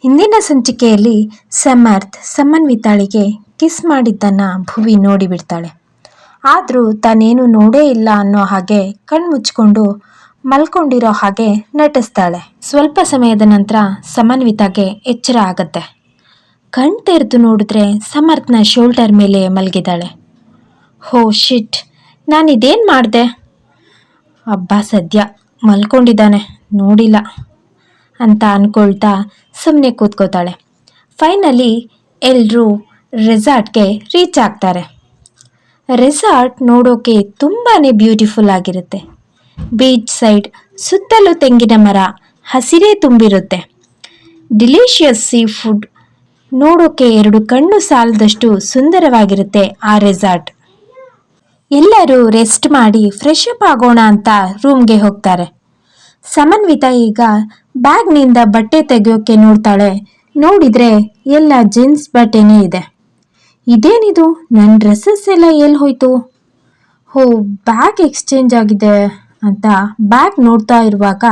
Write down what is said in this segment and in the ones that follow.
ಹಿಂದಿನ ಸಂಚಿಕೆಯಲ್ಲಿ ಸಮರ್ಥ್ ಸಮನ್ವಿತಾಳಿಗೆ ಕಿಸ್ ಮಾಡಿದ್ದನ್ನು ಭುವಿ ನೋಡಿಬಿಡ್ತಾಳೆ. ಆದರೂ ತಾನೇನು ನೋಡೇ ಇಲ್ಲ ಅನ್ನೋ ಹಾಗೆ ಕಣ್ಮುಚ್ಕೊಂಡು ಮಲ್ಕೊಂಡಿರೋ ಹಾಗೆ ನಟಿಸ್ತಾಳೆ. ಸ್ವಲ್ಪ ಸಮಯದ ನಂತರ ಸಮನ್ವಿತಾಗೆ ಎಚ್ಚರ ಆಗತ್ತೆ. ಕಣ್ ತೆರೆದು ನೋಡಿದ್ರೆ ಸಮರ್ಥ್ನ ಶೋಲ್ಡರ್ ಮೇಲೆ ಮಲಗಿದ್ದಾಳೆ. ಹೋ ಶಿಟ್, ನಾನಿದೇನು ಮಾಡಿದೆ? ಅಬ್ಬಾ ಸದ್ಯ ಮಲ್ಕೊಂಡಿದ್ದಾನೆ, ನೋಡಿಲ್ಲ ಅಂತ ಅಂದ್ಕೊಳ್ತಾ ಸುಮ್ಮನೆ ಕೂತ್ಕೋತಾಳೆ. ಫೈನಲಿ ಎಲ್ಲರೂ ರೆಸಾರ್ಟ್ಗೆ ರೀಚ್ ಆಗ್ತಾರೆ. ರೆಸಾರ್ಟ್ ನೋಡೋಕೆ ತುಂಬಾ ಬ್ಯೂಟಿಫುಲ್ ಆಗಿರುತ್ತೆ. ಬೀಚ್ ಸೈಡ್ ಸುತ್ತಲೂ ತೆಂಗಿನ ಮರ, ಹಸಿರೇ ತುಂಬಿರುತ್ತೆ. ಡಿಲಿಷಿಯಸ್ ಸೀ ಫುಡ್, ನೋಡೋಕೆ ಎರಡು ಕಣ್ಣು ಸಾಲದಷ್ಟು ಸುಂದರವಾಗಿರುತ್ತೆ ಆ ರೆಸಾರ್ಟ್. ಎಲ್ಲರೂ ರೆಸ್ಟ್ ಮಾಡಿ ಫ್ರೆಶ್ ಅಪ್ ಆಗೋಣ ಅಂತ ರೂಮ್ಗೆ ಹೋಗ್ತಾರೆ. ಸಮನ್ವಿತಾ ಈಗ ಬ್ಯಾಗ್ನಿಂದ ಬಟ್ಟೆ ತೆಗೆಯೋಕೆ ನೋಡ್ತಾಳೆ. ನೋಡಿದ್ರೆ ಎಲ್ಲ ಜೀನ್ಸ್ ಬಟ್ಟೆನೇ ಇದೆ. ಇದೇನಿದು, ನನ್ನ ಡ್ರೆಸ್ಸಸ್ ಎಲ್ಲ ಎಲ್ಲಿ ಹೋಯ್ತು? ಹೋ, ಬ್ಯಾಗ್ ಎಕ್ಸ್ಚೇಂಜ್ ಆಗಿದೆ ಅಂತ ಬ್ಯಾಗ್ ನೋಡ್ತಾ ಇರುವಾಗ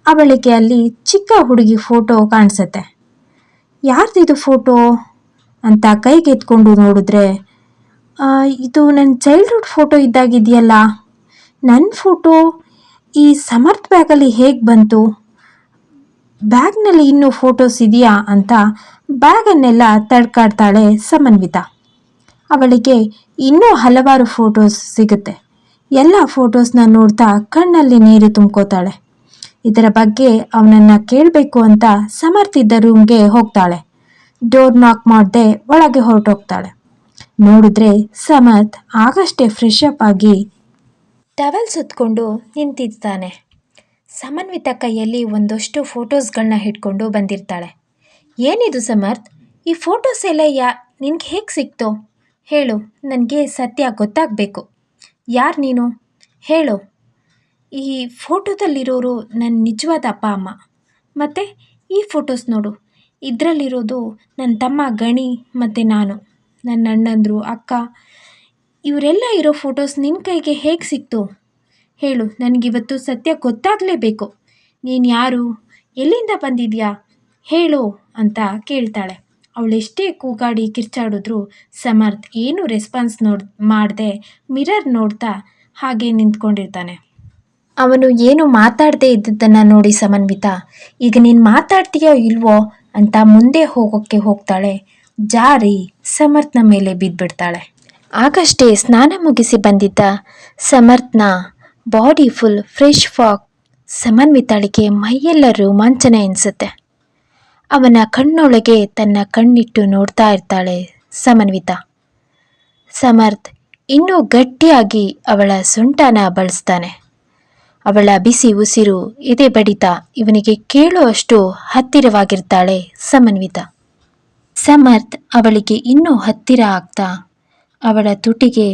ಅವಳಿಗೆ ಅಲ್ಲಿ ಚಿಕ್ಕ ಹುಡುಗಿ ಫೋಟೋ ಕಾಣಿಸುತ್ತೆ. ಯಾರ್ದಿದು ಫೋಟೋ ಅಂತ ಕೈಗೆತ್ಕೊಂಡು ನೋಡಿದ್ರೆ ಇದು ನನ್ನ ಚೈಲ್ಡ್ಹುಡ್ ಫೋಟೋ ಇದ್ದಾಗಿದೆಯಲ್ಲ. ನನ್ನ ಫೋಟೋ ಈ ಸಮರ್ಥ್ ಬ್ಯಾಗಲ್ಲಿ ಹೇಗೆ ಬಂತು? ಬ್ಯಾಗ್ನಲ್ಲಿ ಇನ್ನೂ ಫೋಟೋಸ್ ಇದೆಯಾ ಅಂತ ಬ್ಯಾಗನ್ನೆಲ್ಲ ತಡ್ಕಾಡ್ತಾಳೆ ಸಮನ್ವಿತಾ. ಅವಳಿಗೆ ಇನ್ನೂ ಹಲವಾರು ಫೋಟೋಸ್ ಸಿಗುತ್ತೆ. ಎಲ್ಲ ಫೋಟೋಸ್ನ ನೋಡ್ತಾ ಕಣ್ಣಲ್ಲಿ ನೀರು ತುಂಬ್ಕೋತಾಳೆ. ಇದರ ಬಗ್ಗೆ ಅವನನ್ನು ಕೇಳಬೇಕು ಅಂತ ಸಮರ್ಥ್ ಇದ್ದ ರೂಮ್ಗೆ ಹೋಗ್ತಾಳೆ. ಡೋರ್ ನಾಕ್ ಮಾಡದೆ ಒಳಗೆ ಹೊರಟೋಗ್ತಾಳೆ. ನೋಡಿದ್ರೆ ಸಮರ್ಥ್ ಆಗಷ್ಟೇ ಫ್ರೆಶ್ ಅಪ್ ಆಗಿ ಟವೆಲ್ ಸುತ್ತಕೊಂಡು ನಿಂತಿದ್ದಾನೆ. ಸಮನ್ವಿತ ಕೈಯಲ್ಲಿ ಒಂದಷ್ಟು ಫೋಟೋಸ್ಗಳನ್ನ ಹಿಡ್ಕೊಂಡು ಬಂದಿರ್ತಾಳೆ. ಏನಿದು ಸಮರ್ಥ್, ಈ ಫೋಟೋಸ್ ಎಲ್ಲ ನಿನಗೆ ಹೇಗೆ ಸಿಕ್ತೋ? ಹೇಳು, ನನಗೆ ಸತ್ಯ ಗೊತ್ತಾಗಬೇಕು. ಯಾರು ನೀನು? ಹೇಳು. ಈ ಫೋಟೋದಲ್ಲಿರೋರು ನನ್ನ ನಿಜವಾದ ಅಪ್ಪ ಅಮ್ಮ. ಮತ್ತು ಈ ಫೋಟೋಸ್ ನೋಡು, ಇದರಲ್ಲಿರೋದು ನನ್ನ ತಮ್ಮ ಗಣಿ ಮತ್ತು ನಾನು, ನನ್ನ ಅಣ್ಣಂದರು, ಅಕ್ಕ, ಇವರೆಲ್ಲ ಇರೋ ಫೋಟೋಸ್ ನಿನ್ನ ಕೈಗೆ ಹೇಗೆ ಸಿಕ್ತು? ಹೇಳು, ನನಗಿವತ್ತು ಸತ್ಯ ಗೊತ್ತಾಗಲೇಬೇಕು. ನೀನು ಯಾರು? ಎಲ್ಲಿಂದ ಬಂದಿದ್ಯಾ? ಹೇಳು ಅಂತ ಕೇಳ್ತಾಳೆ. ಅವಳೆಷ್ಟೇ ಕೂಗಾಡಿ ಕಿರ್ಚಾಡಿದ್ರು ಸಮರ್ಥ್ ಏನೂ ರೆಸ್ಪಾನ್ಸ್ ಮಾಡದೆ ಮಿರರ್ ನೋಡ್ತಾ ಹಾಗೆ ನಿಂತ್ಕೊಂಡಿರ್ತಾನೆ. ಅವನು ಏನು ಮಾತಾಡದೇ ಇದ್ದದ್ದನ್ನು ನೋಡಿ ಸಮನ್ವಿತಾ, ಈಗ ನೀನು ಮಾತಾಡ್ತೀಯೋ ಇಲ್ವೋ ಅಂತ ಮುಂದೆ ಹೋಗೋಕ್ಕೆ ಹೋಗ್ತಾಳೆ. ಜಾರಿ ಸಮರ್ಥ್ನ ಮೇಲೆ ಬಿದ್ದುಬಿಡ್ತಾಳೆ. ಆಗಷ್ಟೇ ಸ್ನಾನ ಮುಗಿಸಿ ಬಂದಿದ್ದ ಸಮರ್ಥ್ನ ಬಾಡಿ ಫುಲ್ ಫ್ರೆಶ್ ಫಾಗ್ ಸಮನ್ವಿತಾಳಿಗೆ ಮೈಯೆಲ್ಲ ರೋಮಾಂಚನ ಎನಿಸುತ್ತೆ. ಅವನ ಕಣ್ಣೊಳಗೆ ತನ್ನ ಕಣ್ಣಿಟ್ಟು ನೋಡ್ತಾ ಇರ್ತಾಳೆ ಸಮನ್ವಿತಾ. ಸಮರ್ಥ್ ಇನ್ನೂ ಗಟ್ಟಿಯಾಗಿ ಅವಳ ಸೊಂಟನ ಬಳಸ್ತಾನೆ. ಅವಳ ಬಿಸಿ ಉಸಿರು ಎದೆ ಬಡಿತ ಇವನಿಗೆ ಕೇಳುವಷ್ಟು ಹತ್ತಿರವಾಗಿರ್ತಾಳೆ ಸಮನ್ವಿತಾ. ಸಮರ್ಥ್ ಅವಳಿಗೆ ಇನ್ನೂ ಹತ್ತಿರ ಆಗ್ತಾ ಅವಳ ತುಟಿಗೆ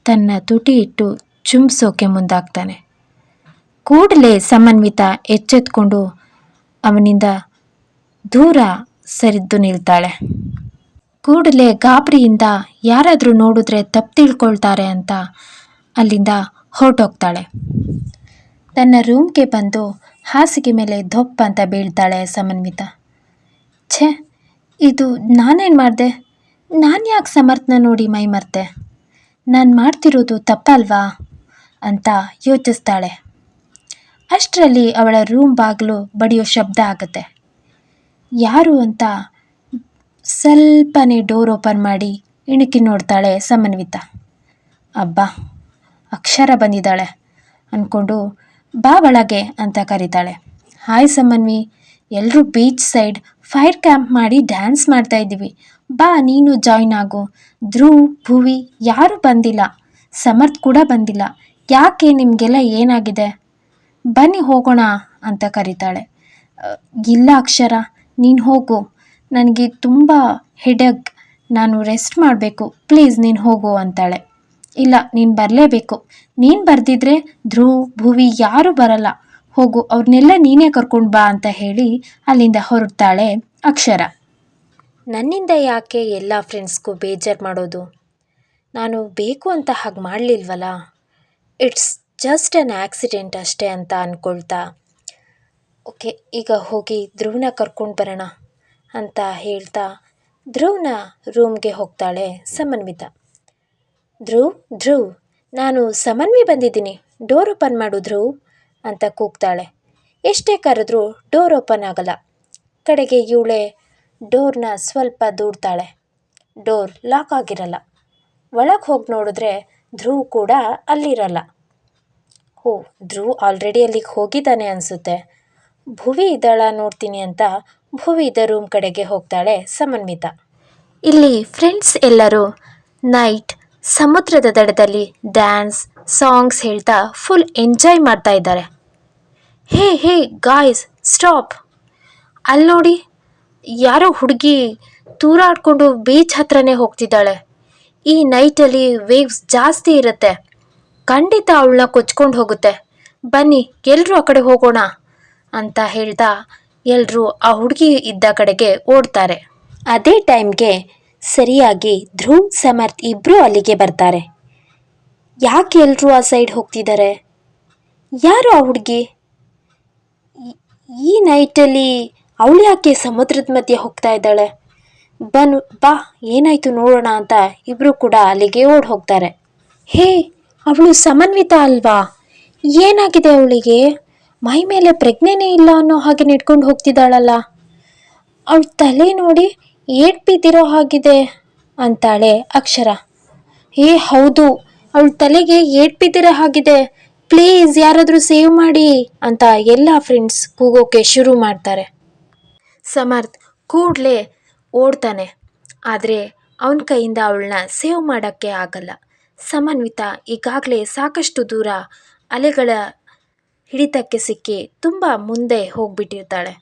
ತನ್ನ ತುಟಿ ಇಟ್ಟು ಚುಂಬಿಸೋಕೆ ಮುಂದಾಗ್ತಾನೆ. ಕೂಡಲೇ ಸಮನ್ವಿತಾ ಎಚ್ಚೆತ್ಕೊಂಡು ಅವನಿಂದ ದೂರ ಸರಿದು ನಿಲ್ತಾಳೆ. ಕೂಡಲೇ ಗಾಬರಿಯಿಂದ ಯಾರಾದರೂ ನೋಡಿದ್ರೆ ತಪ್ಪು ತಿಳ್ಕೊಳ್ತಾರೆ ಅಂತ ಅಲ್ಲಿಂದ ಹೊರಟೋಗ್ತಾಳೆ. ತನ್ನ ರೂಮ್ಗೆ ಬಂದು ಹಾಸಿಗೆ ಮೇಲೆ ದೊಪ್ಪ ಅಂತ ಬೀಳ್ತಾಳೆ ಸಮನ್ವಿತಾ. ಛೇ, ಇದು ನಾನೇನು ಮಾಡಿದೆ? ನಾನು ಯಾಕೆ ಸಮರ್ಥ್ನ ನೋಡಿ ಮೈ ಮರ್ತೆ? ನಾನು ಮಾಡ್ತಿರೋದು ತಪ್ಪಲ್ವಾ ಅಂತ ಯೋಚಿಸ್ತಾಳೆ. ಅಷ್ಟರಲ್ಲಿ ಅವಳ ರೂಮ್ ಬಾಗಿಲು ಬಡಿಯೋ ಶಬ್ದ ಆಗುತ್ತೆ. ಯಾರು ಅಂತ ಸ್ವಲ್ಪನೇ ಡೋರ್ ಓಪನ್ ಮಾಡಿ ಇಣುಕಿ ನೋಡ್ತಾಳೆ ಸಮನ್ವಿತಾ. ಅಬ್ಬಾ, ಅಕ್ಷರ ಬಂದಿದ್ದಾಳೆ ಅಂದ್ಕೊಂಡು ಬಾ ಒಳಗೆ ಅಂತ ಕರೀತಾಳೆ. ಹಾಯ್ ಸಮನ್ವಿ, ಎಲ್ಲರೂ ಬೀಚ್ ಸೈಡ್ ಫೈರ್ ಕ್ಯಾಂಪ್ ಮಾಡಿ ಡ್ಯಾನ್ಸ್ ಮಾಡ್ತಾ ಇದ್ದೀವಿ, ಬಾ ನೀನು ಜಾಯ್ನ್ ಆಗು. ಧ್ರುವ್, ಭುವಿ ಯಾರೂ ಬಂದಿಲ್ಲ, ಸಮರ್ಥ್ ಕೂಡ ಬಂದಿಲ್ಲ. ಯಾಕೆ, ನಿಮಗೆಲ್ಲ ಏನಾಗಿದೆ? ಬನ್ನಿ ಹೋಗೋಣ ಅಂತ ಕರೀತಾಳೆ. ಇಲ್ಲ ಅಕ್ಷರ, ನೀನು ಹೋಗು, ನನಗೆ ತುಂಬ ಹೆಡೇಕ್, ನಾನು ರೆಸ್ಟ್ ಮಾಡಬೇಕು, ಪ್ಲೀಸ್ ನೀನು ಹೋಗು ಅಂತಾಳೆ. ಇಲ್ಲ, ನೀನು ಬರಲೇಬೇಕು, ನೀನು ಬರ್ದಿದ್ರೆ ಧ್ರುವ್, ಭುವಿ ಯಾರೂ ಬರಲ್ಲ, ಹೋಗು, ಅವ್ರನ್ನೆಲ್ಲ ನೀನೇ ಕರ್ಕೊಂಡು ಬಾ ಅಂತ ಹೇಳಿ ಅಲ್ಲಿಂದ ಹೊರಡ್ತಾಳೆ ಅಕ್ಷರ. ನನ್ನಿಂದ ಯಾಕೆ ಎಲ್ಲ ಫ್ರೆಂಡ್ಸ್ಗೂ ಬೇಜಾರು ಮಾಡೋದು? ನಾನು ಬೇಕು ಅಂತ ಹಾಗೆ ಮಾಡಲಿಲ್ವಲ್ಲ, ಇಟ್ಸ್ ಜಸ್ಟ್ ಆನ್ ಆಕ್ಸಿಡೆಂಟ್ ಅಷ್ಟೇ ಅಂತ ಅಂದ್ಕೊಳ್ತಾ, ಓಕೆ ಈಗ ಹೋಗಿ ಧ್ರುವನ ಕರ್ಕೊಂಡು ಬರೋಣ ಅಂತ ಹೇಳ್ತಾ ಧ್ರುವ್ನ ರೂಮ್ಗೆ ಹೋಗ್ತಾಳೆ ಸಮನ್ವಿತ. ಧ್ರುವ್, ನಾನು ಸಮನ್ವಿ ಬಂದಿದ್ದೀನಿ, ಡೋರ್ ಓಪನ್ ಮಾಡು ಧ್ರುವ್ ಅಂತ ಕೂಗ್ತಾಳೆ. ಎಷ್ಟೇ ಕರೆದ್ರೂ ಡೋರ್ ಓಪನ್ ಆಗಲ್ಲ. ಕಡೆಗೆ ಇವಳೆ ಡೋರ್ನ ಸ್ವಲ್ಪ ದೂಡ್ತಾಳೆ. ಡೋರ್ ಲಾಕ್ ಆಗಿರಲ್ಲ. ಒಳಗೆ ಹೋಗಿ ನೋಡಿದ್ರೆ ಧ್ರುವ್ ಕೂಡ ಅಲ್ಲಿರಲ್ಲ. ಓ, ಧ್ರುವ್ ಆಲ್ರೆಡಿ ಅಲ್ಲಿಗೆ ಹೋಗಿದ್ದಾನೆ ಅನಿಸುತ್ತೆ. ಭುವಿ ಇದ್ದಾಳ ನೋಡ್ತೀನಿ ಅಂತ ಭುವಿ ಇದ್ದ ರೂಮ್ ಕಡೆಗೆ ಹೋಗ್ತಾಳೆ ಸಮನ್ವಿತ. ಇಲ್ಲಿ ಫ್ರೆಂಡ್ಸ್ ಎಲ್ಲರೂ ನೈಟ್ ಸಮುದ್ರದ ದಡದಲ್ಲಿ ಡ್ಯಾನ್ಸ್ ಸಾಂಗ್ಸ್ ಹೇಳ್ತಾ ಫುಲ್ ಎಂಜಾಯ್ ಮಾಡ್ತಾ ಇದ್ದಾರೆ. Hey guys, stop! ಅಲ್ಲಿ ನೋಡಿ, ಯಾರೋ ಹುಡುಗಿ ತೂರಾಡ್ಕೊಂಡು ಬೀಚ್ ಹತ್ರನೇ ಹೋಗ್ತಿದ್ದಾಳೆ. ಈ ನೈಟಲ್ಲಿ ವೇವ್ಸ್ ಜಾಸ್ತಿ ಇರುತ್ತೆ, ಖಂಡಿತ ಅವಳನ್ನ ಕೊಚ್ಕೊಂಡು ಹೋಗುತ್ತೆ. ಬನ್ನಿ ಎಲ್ಲರೂ ಆ ಕಡೆ ಹೋಗೋಣ ಅಂತ ಹೇಳ್ತಾ ಎಲ್ಲರೂ ಆ ಹುಡುಗಿ ಇದ್ದ ಕಡೆಗೆ ಓಡ್ತಾರೆ. ಅದೇ ಟೈಮ್ಗೆ ಸರಿಯಾಗಿ ಧ್ರುವ್ ಸಮರ್ಥ್ ಇಬ್ಬರೂ ಅಲ್ಲಿಗೆ ಬರ್ತಾರೆ. ಯಾಕೆ ಎಲ್ಲರೂ ಆ ಸೈಡ್ ಹೋಗ್ತಿದ್ದಾರೆ? ಯಾರು ಆ ಹುಡುಗಿ? ಈ ನೈಟಲ್ಲಿ ಅವಳು ಯಾಕೆ ಸಮುದ್ರದ ಮಧ್ಯೆ ಹೋಗ್ತಾ ಇದ್ದಾಳೆ? ಬಾ ಏನಾಯ್ತು ನೋಡೋಣ ಅಂತ ಇಬ್ಬರು ಕೂಡ ಅಲ್ಲಿಗೆ ಓಡ್ ಹೋಗ್ತಾರೆ. ಹೇ, ಅವಳು ಸಮನ್ವಿತ ಅಲ್ವಾ? ಏನಾಗಿದೆ ಅವಳಿಗೆ? ಮೈ ಮೇಲೆ ಪ್ರಜ್ಞೆನೇ ಇಲ್ಲ ಅನ್ನೋ ಹಾಗೆ ನೆಡ್ಕೊಂಡು ಹೋಗ್ತಿದ್ದಾಳಲ್ಲ. ಅವಳ ತಲೆ ನೋಡಿ ಏಟ್ ಬಿದ್ದಿರೋ ಹಾಗಿದೆ ಅಂತಾಳೆ ಅಕ್ಷರ. ಹೌದು, ಅವಳ ತಲೆಗೆ ಏಟ್ ಬಿದ್ದಿರೋ ಹಾಗಿದೆ, ಪ್ಲೀಸ್ ಯಾರಾದರೂ ಸೇವ್ ಮಾಡಿ ಅಂತ ಎಲ್ಲ ಫ್ರೆಂಡ್ಸ್ ಕೂಗೋಕೆ ಶುರು ಮಾಡ್ತಾರೆ. ಸಮರ್ಥ್ ಕೂಡಲೇ ಓಡ್ತಾನೆ, ಆದರೆ ಅವನ ಕೈಯಿಂದ ಅವಳನ್ನ ಸೇವ್ ಮಾಡೋಕ್ಕೆ ಆಗಲ್ಲ. ಸಮನ್ವಿತ ಈಗಾಗಲೇ ಸಾಕಷ್ಟು ದೂರ ಅಲೆಗಳ ಹಿಡಿತಕ್ಕೆ ಸಿಕ್ಕಿ ತುಂಬ ಮುಂದೆ ಹೋಗ್ಬಿಟ್ಟಿರ್ತಾಳೆ.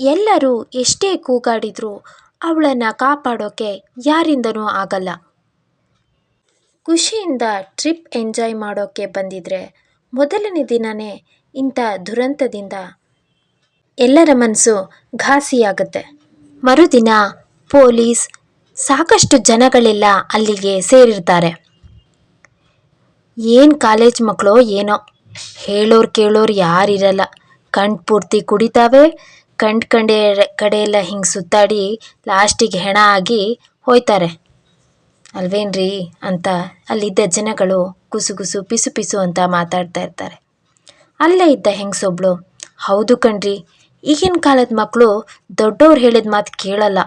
ಎಲ್ಲರೂ ಎಷ್ಟೇ ಕೂಗಾಡಿದ್ರೂ ಅವಳನ್ನು ಕಾಪಾಡೋಕ್ಕೆ ಯಾರಿಂದನೂ ಆಗಲ್ಲ. ಖುಷಿಯಿಂದ ಟ್ರಿಪ್ ಎಂಜಾಯ್ ಮಾಡೋಕ್ಕೆ ಬಂದಿದ್ರೆ ಮೊದಲನೇ ದಿನವೇ ಇಂಥ ದುರಂತದಿಂದ ಎಲ್ಲರ ಮನಸ್ಸು ಘಾಸಿಯಾಗುತ್ತೆ. ಮರುದಿನ ಪೊಲೀಸ್ ಸಾಕಷ್ಟು ಜನಗಳೆಲ್ಲ ಅಲ್ಲಿಗೆ ಸೇರಿರ್ತಾರೆ. ಏನು ಕಾಲೇಜ್ ಮಕ್ಕಳೋ ಏನೋ, ಹೇಳೋರು ಕೇಳೋರು ಯಾರಿರಲ್ಲ. ಕಣ್ ಪೂರ್ತಿ ಕುಡಿತಾವೆ, ಕಡೆಯೆಲ್ಲ ಹಿಂಗೆ ಸುತ್ತಾಡಿ ಲಾಸ್ಟಿಗೆ ಹೆಣ ಆಗಿ ಹೋಯ್ತಾರೆ ಅಲ್ವೇನ್ರಿ ಅಂತ ಅಲ್ಲಿದ್ದ ಜನಗಳು ಗುಸು ಪಿಸು ಅಂತ ಮಾತಾಡ್ತಾ ಇರ್ತಾರೆ. ಅಲ್ಲೇ ಇದ್ದ ಹೆಂಗಸೊಬ್ಳು, ಹೌದು ಕಣ್ರಿ, ಈಗಿನ ಕಾಲದ ಮಕ್ಕಳು ದೊಡ್ಡವ್ರು ಹೇಳಿದ ಮಾತು ಕೇಳಲ್ಲ.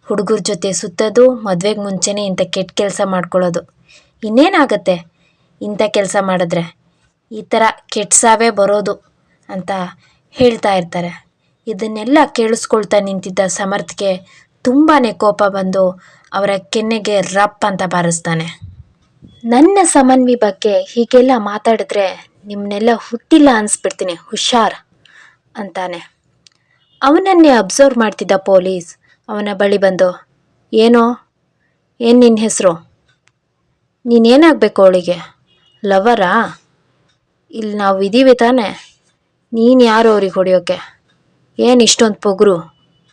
ಹುಡುಗರ ಜೊತೆ ಸುತ್ತೋದು, ಮದುವೆಗೆ ಮುಂಚೆನೇ ಇಂಥ ಕೆಟ್ಟ ಕೆಲಸ ಮಾಡ್ಕೊಳ್ಳೋದು. ಇನ್ನೇನಾಗತ್ತೆ ಇಂಥ ಕೆಲಸ ಮಾಡಿದ್ರೆ? ಈ ಥರ ಕೆಟ್ಟ ಸಾವೇ ಬರೋದು ಅಂತ ಹೇಳ್ತಾ ಇರ್ತಾರೆ. ಇದನ್ನೆಲ್ಲ ಕೇಳಿಸ್ಕೊಳ್ತಾ ನಿಂತಿದ್ದ ಸಮರ್ಥ್ಗೆ ತುಂಬಾ ಕೋಪ ಬಂದು ಅವರ ಕೆನ್ನೆಗೆ ರಪ್ ಅಂತ ಬಾರಿಸ್ತಾನೆ. ನನ್ನ ಸಮನ್ವಿ ಬಗ್ಗೆ ಹೀಗೆಲ್ಲ ಮಾತಾಡಿದ್ರೆ ನಿಮ್ಮನ್ನೆಲ್ಲ ಹುಟ್ಟಿಲ್ಲ ಅನಿಸ್ಬಿಡ್ತೀನಿ, ಹುಷಾರ್ ಅಂತಾನೆ. ಅವನನ್ನೇ ಅಬ್ಸರ್ವ್ ಮಾಡ್ತಿದ್ದ ಪೊಲೀಸ್ ಅವನ ಬಳಿ ಬಂದು, ಏನು ನಿನ್ನ ಹೆಸರು? ನೀನೇನಾಗಬೇಕು ಅವಳಿಗೆ? ಲವರಾ? ಇಲ್ಲಿ ನಾವು ಇದ್ದೀವಿ ತಾನೆ, ನೀನು ಯಾರು ಅವ್ರಿಗೆ ಹೊಡೆಯೋಕ್ಕೆ? ಏನು ಇಷ್ಟೊಂದು ಪೊಗರು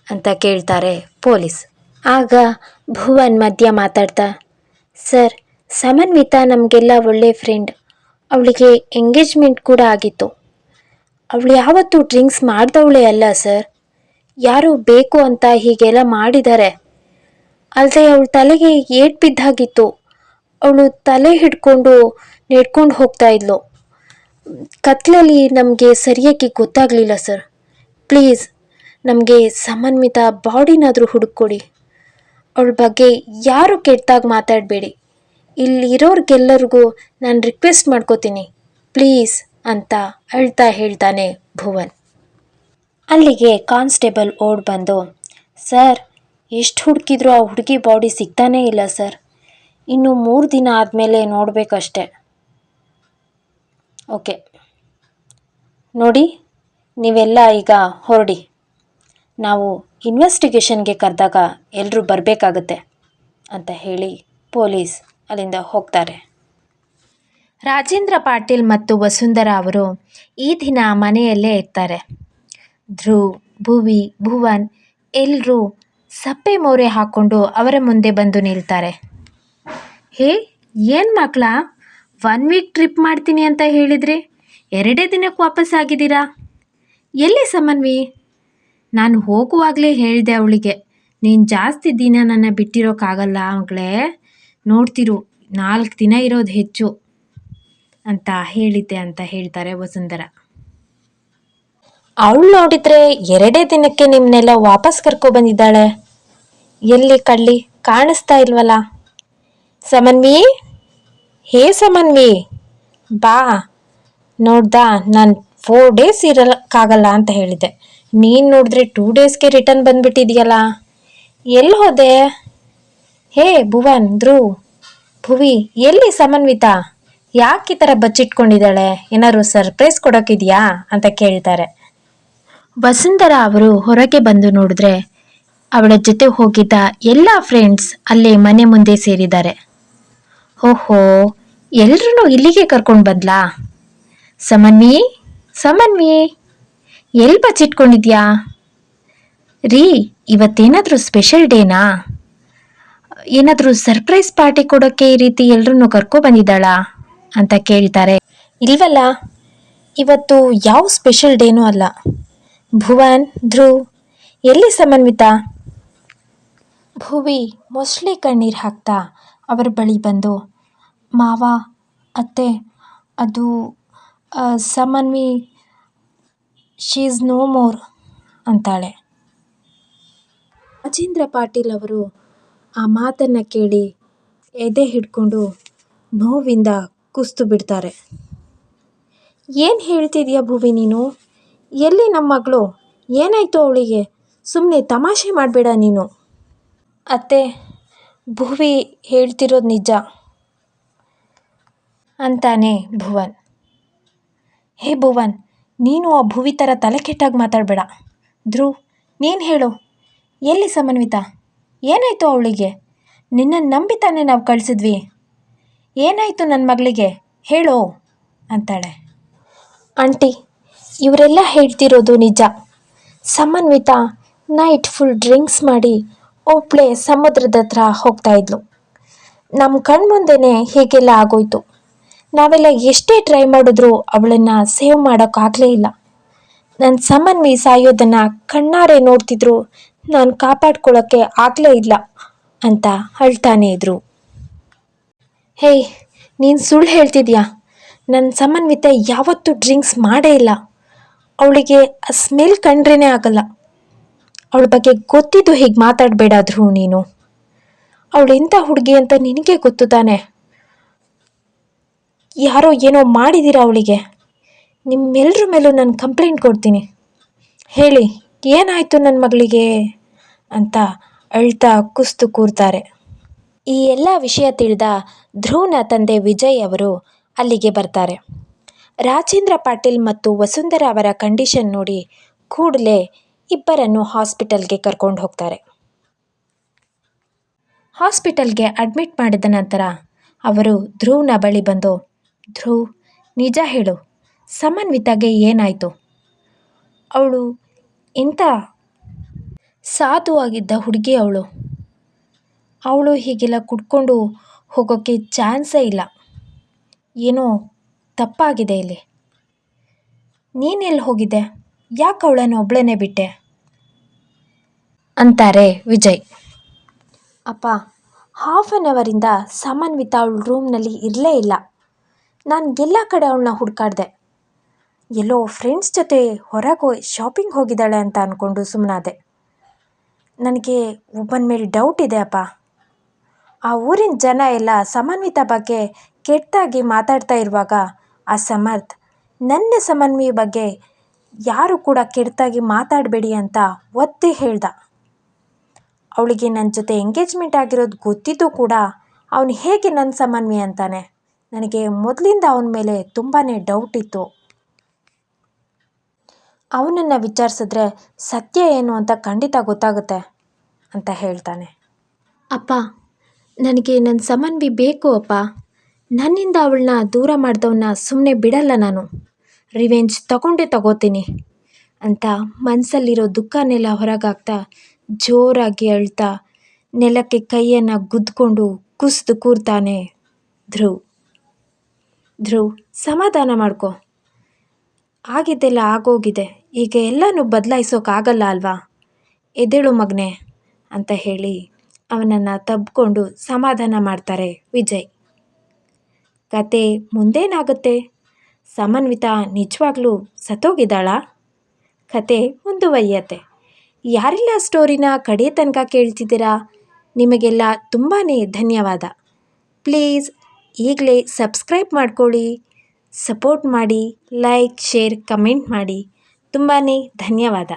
ಅಂತ ಕೇಳ್ತಾರೆ ಪೊಲೀಸ್. ಆಗ ಭುವನ್ ಮಧ್ಯ ಮಾತಾಡ್ತಾ, ಸರ್, ಸಮನ್ವಿತಾ ನಮಗೆಲ್ಲ ಒಳ್ಳೆ ಫ್ರೆಂಡ್, ಅವಳಿಗೆ ಎಂಗೇಜ್ಮೆಂಟ್ ಕೂಡ ಆಗಿತ್ತು. ಅವಳು ಯಾವತ್ತೂ ಡ್ರಿಂಕ್ಸ್ ಮಾಡ್ದವಳೇ ಅಲ್ಲ ಸರ್, ಯಾರೋ ಬೇಕು ಅಂತ ಹೀಗೆಲ್ಲ ಮಾಡಿದ್ದಾರೆ. ಅಲ್ಲದೆ ಅವಳ ತಲೆಗೆ ಏಟ್ ಬಿದ್ದಾಗಿತ್ತು, ಅವಳು ತಲೆ ಹಿಡ್ಕೊಂಡು ನೆಡ್ಕೊಂಡು ಹೋಗ್ತಾ ಇದ್ಲು. ಕತ್ಲಲ್ಲಿ ನಮಗೆ ಸರಿಯಾಗಿ ಗೊತ್ತಾಗಲಿಲ್ಲ ಸರ್. ಪ್ಲೀಸ್ ನಮಗೆ ಸಮನ್ವಿತ ಬಾಡಿನಾದರೂ ಹುಡುಕೊಡಿ. ಅವಳ ಬಗ್ಗೆ ಯಾರು ಕೆಟ್ಟದಾಗಿ ಮಾತಾಡಬೇಡಿ. ಇಲ್ಲಿರೋರಿಗೆಲ್ಲರಿಗೂ ನಾನು ರಿಕ್ವೆಸ್ಟ್ ಮಾಡ್ಕೋತೀನಿ ಪ್ಲೀಸ್ ಅಂತ ಅಳ್ತಾ ಹೇಳ್ತಾನೆ ಭುವನ್. ಅಲ್ಲಿಗೆ ಕಾನ್ಸ್ಟೇಬಲ್ ಓಡ್ ಬಂದು, ಸರ್, ಎಷ್ಟು ಹುಡುಕಿದ್ರೂ ಆ ಹುಡುಗಿ ಬಾಡಿ ಸಿಗ್ತಾನೇ ಇಲ್ಲ ಸರ್, ಇನ್ನು 3 ದಿನ ಆದಮೇಲೆ ನೋಡಬೇಕಷ್ಟೆ. ಓಕೆ ನೋಡಿ, ನೀವೆಲ್ಲ ಈಗ ಹೊರಡಿ, ನಾವು ಇನ್ವೆಸ್ಟಿಗೇಷನ್ಗೆ ಕರೆದಾಗ ಎಲ್ಲರೂ ಬರಬೇಕಾಗತ್ತೆ ಅಂತ ಹೇಳಿ ಪೊಲೀಸ್ ಅಲ್ಲಿಂದ ಹೋಗ್ತಾರೆ. ರಾಜೇಂದ್ರ ಪಾಟೀಲ್ ಮತ್ತು ವಸುಂಧರಾ ಅವರು ಈ ದಿನ ಮನೆಯಲ್ಲೇ ಇರ್ತಾರೆ. ಧ್ರುವ್, ಭುವಿ, ಭುವನ್ ಎಲ್ಲರೂ ಸಪ್ಪೆ ಮೋರೆ ಹಾಕ್ಕೊಂಡು ಅವರ ಮುಂದೆ ಬಂದು ನಿಲ್ತಾರೆ. ಏನು ಮಕ್ಕಳ, 1 ವೀಕ್ ಟ್ರಿಪ್ ಮಾಡ್ತೀನಿ ಅಂತ ಹೇಳಿದ್ರಿ, 2 ದಿನಕ್ಕೆ ವಾಪಸ್ ಆಗಿದ್ದೀರಾ? ಎಲ್ಲಿ ಸಮನ್ವಿ? ನಾನು ಹೋಗುವಾಗಲೇ ಹೇಳಿದೆ ಅವಳಿಗೆ, ನೀನು ಜಾಸ್ತಿ ದಿನ ನನ್ನ ಬಿಟ್ಟಿರೋಕ್ಕಾಗಲ್ಲ ಮಗಳೇ, ನೋಡ್ತಿರು 4 ದಿನ ಇರೋದು ಹೆಚ್ಚು ಅಂತ ಹೇಳಿದ್ದೆ ಅಂತ ಹೇಳ್ತಾರೆ ವಸುಂಧರ. ಅವಳು ನೋಡಿದ್ರೆ 2 ದಿನಕ್ಕೆ ನಿಮ್ಮನ್ನೆಲ್ಲ ವಾಪಸ್ ಕರ್ಕೊಬಂದಿದ್ದಾಳೆ. ಎಲ್ಲಿ ಕಳ್ಳಿ ಕಾಣಿಸ್ತಾ ಇಲ್ವಲ್ಲ? ಸಮನ್ವಿ, ಹೇ ಸಮನ್ವಿ, ಬಾ. ನೋಡ್ದಾ, ನಾನು 4 ಡೇಸ್ ಇರೋಕ್ಕಾಗಲ್ಲ ಅಂತ ಹೇಳಿದ್ದೆ, ನೀನು ನೋಡಿದ್ರೆ 2 ಡೇಸ್ಗೆ ರಿಟರ್ನ್ ಬಂದ್ಬಿಟ್ಟಿದ್ಯಲ್ಲ. ಎಲ್ಲಿ ಹೋದೆ? ಹೇ ಭುವನ್, ಧ್ರುವ್, ಭುವಿ, ಎಲ್ಲಿ ಸಮನ್ವಿತಾ? ಯಾಕೆ ಈ ಥರ ಬಚ್ಚಿಟ್ಕೊಂಡಿದ್ದಾಳೆ? ಏನಾದ್ರು ಸರ್ಪ್ರೈಸ್ ಕೊಡೋಕ್ಕಿದೆಯಾ ಅಂತ ಕೇಳ್ತಾರೆ. ವಸುಂಧರ ಅವರು ಹೊರಗೆ ಬಂದು ನೋಡಿದ್ರೆ ಅವಳ ಜೊತೆ ಹೋಗಿದ್ದ ಎಲ್ಲ ಫ್ರೆಂಡ್ಸ್ ಅಲ್ಲೇ ಮನೆ ಮುಂದೆ ಸೇರಿದ್ದಾರೆ. ಓಹೋ, ಎಲ್ರೂ ಇಲ್ಲಿಗೆ ಕರ್ಕೊಂಡು ಬಂದ್ಲಾ? ಸಮನ್ವಿ, ಸಮನ್ವಿ, ಎಲ್ಲಿ ಬಚ್ಚಿಟ್ಕೊಂಡಿದ್ಯಾ? ರೀ, ಇವತ್ತೇನಾದರೂ ಸ್ಪೆಷಲ್ ಡೇನಾ? ಏನಾದರೂ ಸರ್ಪ್ರೈಸ್ ಪಾರ್ಟಿ ಕೊಡೋಕ್ಕೆ ಈ ರೀತಿ ಎಲ್ರೂ ಕರ್ಕೊಬಂದಿದ್ದಾಳಾ ಅಂತ ಕೇಳ್ತಾರೆ. ಇಲ್ವಲ್ಲ, ಇವತ್ತು ಯಾವ ಸ್ಪೆಷಲ್ ಡೇನೂ ಅಲ್ಲ. ಭುವನ್, ಧ್ರುವ್, ಎಲ್ಲಿ ಸಮನ್ವಿತಾ? ಭುವಿ ಮೊಸಳೆ ಕಣ್ಣೀರು ಹಾಕ್ತಾ ಅವರ ಬಳಿ ಬಂದು, ಮಾವ, ಅತ್ತೆ, ಅದು Samanvi, she is no more ಅಂತಾಳೆ. ರಾಜೇಂದ್ರ ಪಾಟೀಲ್ ಅವರು ಆ ಮಾತನ್ನು ಕೇಳಿ ಎದೆ ಹಿಡ್ಕೊಂಡು ನೋವಿಂದ ಕುಸ್ತು ಬಿಡ್ತಾರೆ. ಏನು ಹೇಳ್ತಿದ್ಯಾ ಭುವಿ ನೀನು? ಎಲ್ಲಿ ನಮ್ಮ ಮಗಳು? ಏನಾಯಿತು ಅವಳಿಗೆ? ಸುಮ್ಮನೆ ತಮಾಷೆ ಮಾಡಬೇಡ ನೀನು. ಅತ್ತೆ, ಭುವಿ ಹೇಳ್ತಿರೋದು ನಿಜ ಅಂತಾನೆ ಭುವನ್. ಹೇ ಭುವನ್, ನೀನು ಆ ಭುವಿ ಥರ ತಲೆ ಕೆಟ್ಟಾಗಿ ಮಾತಾಡಬೇಡ. ಧ್ರುವ್, ನೀನು ಹೇಳು, ಎಲ್ಲಿ ಸಮನ್ವಿತಾ? ಏನಾಯಿತು ಅವಳಿಗೆ? ನಿನ್ನನ್ನು ನಂಬಿ ತಾನೇ ನಾವು ಕಳಿಸಿದ್ವಿ. ಏನಾಯಿತು ನನ್ನ ಮಗಳಿಗೆ? ಹೇಳೋ ಅಂತಾಳೆ. ಆಂಟಿ, ಇವರೆಲ್ಲ ಹೇಳ್ತಿರೋದು ನಿಜ. ಸಮನ್ವಿತಾ ನೈಟ್ ಫುಲ್ ಡ್ರಿಂಕ್ಸ್ ಮಾಡಿ ಒಬ್ಬಳೇ ಸಮುದ್ರದ ಹತ್ರ ಹೋಗ್ತಾ ಇದ್ಲು. ನಮ್ಮ ಕಣ್ಮುಂದೆನೇ ಹೀಗೆಲ್ಲ ಆಗೋಯ್ತು. ನಾವೆಲ್ಲ ಎಷ್ಟೇ ಟ್ರೈ ಮಾಡಿದ್ರೂ ಅವಳನ್ನು ಸೇವ್ ಮಾಡೋಕ್ಕಾಗಲೇ ಇಲ್ಲ. ನನ್ನ ಸಮನ್ವಿ ಸಾಯೋದನ್ನು ಕಣ್ಣಾರೆ ನೋಡ್ತಿದ್ರು ನಾನು ಕಾಪಾಡ್ಕೊಳ್ಳೋಕ್ಕೆ ಆಗಲೇ ಇಲ್ಲ ಅಂತ ಅಳ್ತಾನೆ ಇದ್ರು. ಹೇಯ್, ನೀನು ಸುಳ್ಳು ಹೇಳ್ತಿದ್ಯಾ? ನನ್ನ ಸಮನ್ವಿತ ಯಾವತ್ತೂ ಡ್ರಿಂಕ್ಸ್ ಮಾಡೇ ಇಲ್ಲ. ಅವಳಿಗೆ ಆ ಸ್ಮೆಲ್ ಕಂಡ್ರೇ ಆಗಲ್ಲ. ಅವಳ ಬಗ್ಗೆ ಗೊತ್ತಿದ್ದು ಹೀಗೆ ಮಾತಾಡಬೇಡಾದ್ರು ನೀನು. ಅವಳು ಎಂಥ ಹುಡುಗಿ ಅಂತ ನಿನಗೆ ಗೊತ್ತು ತಾನೆ. ಯಾರೋ ಏನೋ ಮಾಡಿದ್ದೀರಾ ಅವಳಿಗೆ. ನಿಮ್ಮೆಲ್ಲರ ಮೇಲೂ ನಾನು ಕಂಪ್ಲೇಂಟ್ ಕೊಡ್ತೀನಿ. ಹೇಳಿ, ಏನಾಯಿತು ನನ್ನ ಮಗಳಿಗೆ ಅಂತ ಅಳ್ತಾ ಕುಸ್ತು ಕೂರ್ತಾರೆ. ಈ ಎಲ್ಲ ವಿಷಯ ತಿಳಿದ ಧ್ರುವ್ನ ತಂದೆ ವಿಜಯ್ ಅವರು ಅಲ್ಲಿಗೆ ಬರ್ತಾರೆ. ರಾಜೇಂದ್ರ ಪಾಟೀಲ್ ಮತ್ತು ವಸುಂಧರ ಅವರ ಕಂಡೀಷನ್ ನೋಡಿ ಕೂಡಲೇ ಇಬ್ಬರನ್ನು ಹಾಸ್ಪಿಟಲ್ಗೆ ಕರ್ಕೊಂಡು ಹೋಗ್ತಾರೆ. ಹಾಸ್ಪಿಟಲ್ಗೆ ಅಡ್ಮಿಟ್ ಮಾಡಿದ ನಂತರ ಅವರು ಧ್ರುವ್ನ ಬಳಿ ಬಂದು, ಧ್ರುವ್, ನಿಜ ಹೇಳು, ಸಮನ್ವಿತಾಗೆ ಏನಾಯಿತು? ಅವಳು ಇಂಥ ಸಾಧುವಾಗಿದ್ದ ಹುಡುಗಿ ಅವಳು ಹೀಗೆಲ್ಲ ಕುಡ್ಕೊಂಡು ಹೋಗೋಕ್ಕೆ ಚಾನ್ಸೇ ಇಲ್ಲ. ಏನೋ ತಪ್ಪಾಗಿದೆ ಇಲ್ಲಿ. ನೀನೆಲ್ಲಿ ಹೋಗಿದ್ದೆ? ಯಾಕೆ ಅವಳನ್ನು ಒಬ್ಳನ್ನೇ ಬಿಟ್ಟೆ ಅಂತಾರೆ ವಿಜಯ್. ಅಪ್ಪ, 1/2 ಅವರಿಂದ ಸಮನ್ವಿತಾ ಅವಳ ರೂಮ್ನಲ್ಲಿ ಇರಲೇ ಇಲ್ಲ. ನಾನು ಎಲ್ಲ ಕಡೆ ಅವಳನ್ನ ಹುಡುಕಾಡ್ದೆ. ಎಲ್ಲೋ ಫ್ರೆಂಡ್ಸ್ ಜೊತೆ ಹೊರಗೆ ಶಾಪಿಂಗ್ ಹೋಗಿದ್ದಾಳೆ ಅಂತ ಅಂದ್ಕೊಂಡು ಸುಮ್ಮನಾದೆ. ನನಗೆ ಒಬ್ಬನ ಮೇಲೆ ಡೌಟ್ ಇದೆ ಅಪ್ಪ. ಆ ಊರಿನ ಜನ ಎಲ್ಲ ಸಮನ್ವಿತಾ ಬಗ್ಗೆ ಕೆಟ್ಟದಾಗಿ ಮಾತಾಡ್ತಾ ಇರುವಾಗ ಆ ಸಮರ್ಥ್ ನನ್ನ ಸಮನ್ವಿ ಬಗ್ಗೆ ಯಾರು ಕೂಡ ಕೆಟ್ಟದಾಗಿ ಮಾತಾಡಬೇಡಿ ಅಂತ ಒತ್ತಿ ಹೇಳ್ದ. ಅವಳಿಗೆ ನನ್ನ ಜೊತೆ ಎಂಗೇಜ್ಮೆಂಟ್ ಆಗಿರೋದು ಗೊತ್ತಿದ್ದು ಕೂಡ ಅವನು ಹೇಗೆ ನನ್ನ ಸಮನ್ವಿ ಅಂತಾನೆ? ನನಗೆ ಮೊದಲಿಂದ ಅವನ ಮೇಲೆ ತುಂಬಾ ಡೌಟ್ ಇತ್ತು. ಅವನನ್ನು ವಿಚಾರಿಸಿದ್ರೆ ಸತ್ಯ ಏನು ಅಂತ ಖಂಡಿತ ಗೊತ್ತಾಗುತ್ತೆ ಅಂತ ಹೇಳ್ತಾನೆ. ಅಪ್ಪ, ನನಗೆ ನನ್ನ ಸಮನ್ವಿ ಬೇಕು ಅಪ್ಪ. ನನ್ನಿಂದ ಅವಳನ್ನ ದೂರ ಮಾಡಿದವನ್ನ ಸುಮ್ಮನೆ ಬಿಡಲ್ಲ ನಾನು. ರಿವೆಂಜ್ ತಗೊಂಡೇ ತಗೋತೀನಿ ಅಂತ ಮನಸ್ಸಲ್ಲಿರೋ ದುಃಖನೆಲ್ಲ ಹೊರಗಾಗ್ತಾ ಜೋರಾಗಿ ಅಳ್ತಾ ನೆಲಕ್ಕೆ ಕೈಯನ್ನು ಗುದ್ದುಕೊಂಡು ಕುಸ್ದು ಕೂರ್ತಾನೆ ಧ್ರುವ್. ಧ್ರುವ್, ಸಮಾಧಾನ ಮಾಡ್ಕೊ. ಆಗಿದ್ದೆಲ್ಲ ಆಗೋಗಿದೆ. ಈಗ ಎಲ್ಲನೂ ಬದಲಾಯಿಸೋಕ್ಕಾಗಲ್ಲ ಅಲ್ವಾ? ಎದ್ದೇಳು ಮಗನೆ ಅಂತ ಹೇಳಿ ಅವನನ್ನು ತಬ್ಕೊಂಡು ಸಮಾಧಾನ ಮಾಡ್ತಾರೆ ವಿಜಯ್. ಕತೆ ಮುಂದೇನಾಗುತ್ತೆ? ಸಮನ್ವಿತಾ ನಿಜವಾಗ್ಲೂ ಸತ್ತೋಗಿದ್ದಾಳಾ? ಕತೆ ಮುಂದುವರಿಯತ್ತೆ. ಯಾರೆಲ್ಲ ಸ್ಟೋರಿನ ಕಡೆ ತನಕ ಕೇಳ್ತಿದ್ದೀರಾ, ನಿಮಗೆಲ್ಲ ತುಂಬಾ ಧನ್ಯವಾದ. ಪ್ಲೀಸ್ ಈಗಲೇ ಸಬ್ಸ್ಕ್ರೈಬ್ ಮಾಡ್ಕೊಳ್ಳಿ, ಸಪೋರ್ಟ್ ಮಾಡಿ, ಲೈಕ್, ಶೇರ್, ಕಮೆಂಟ್ ಮಾಡಿ. ತುಂಬಾ ಧನ್ಯವಾದ.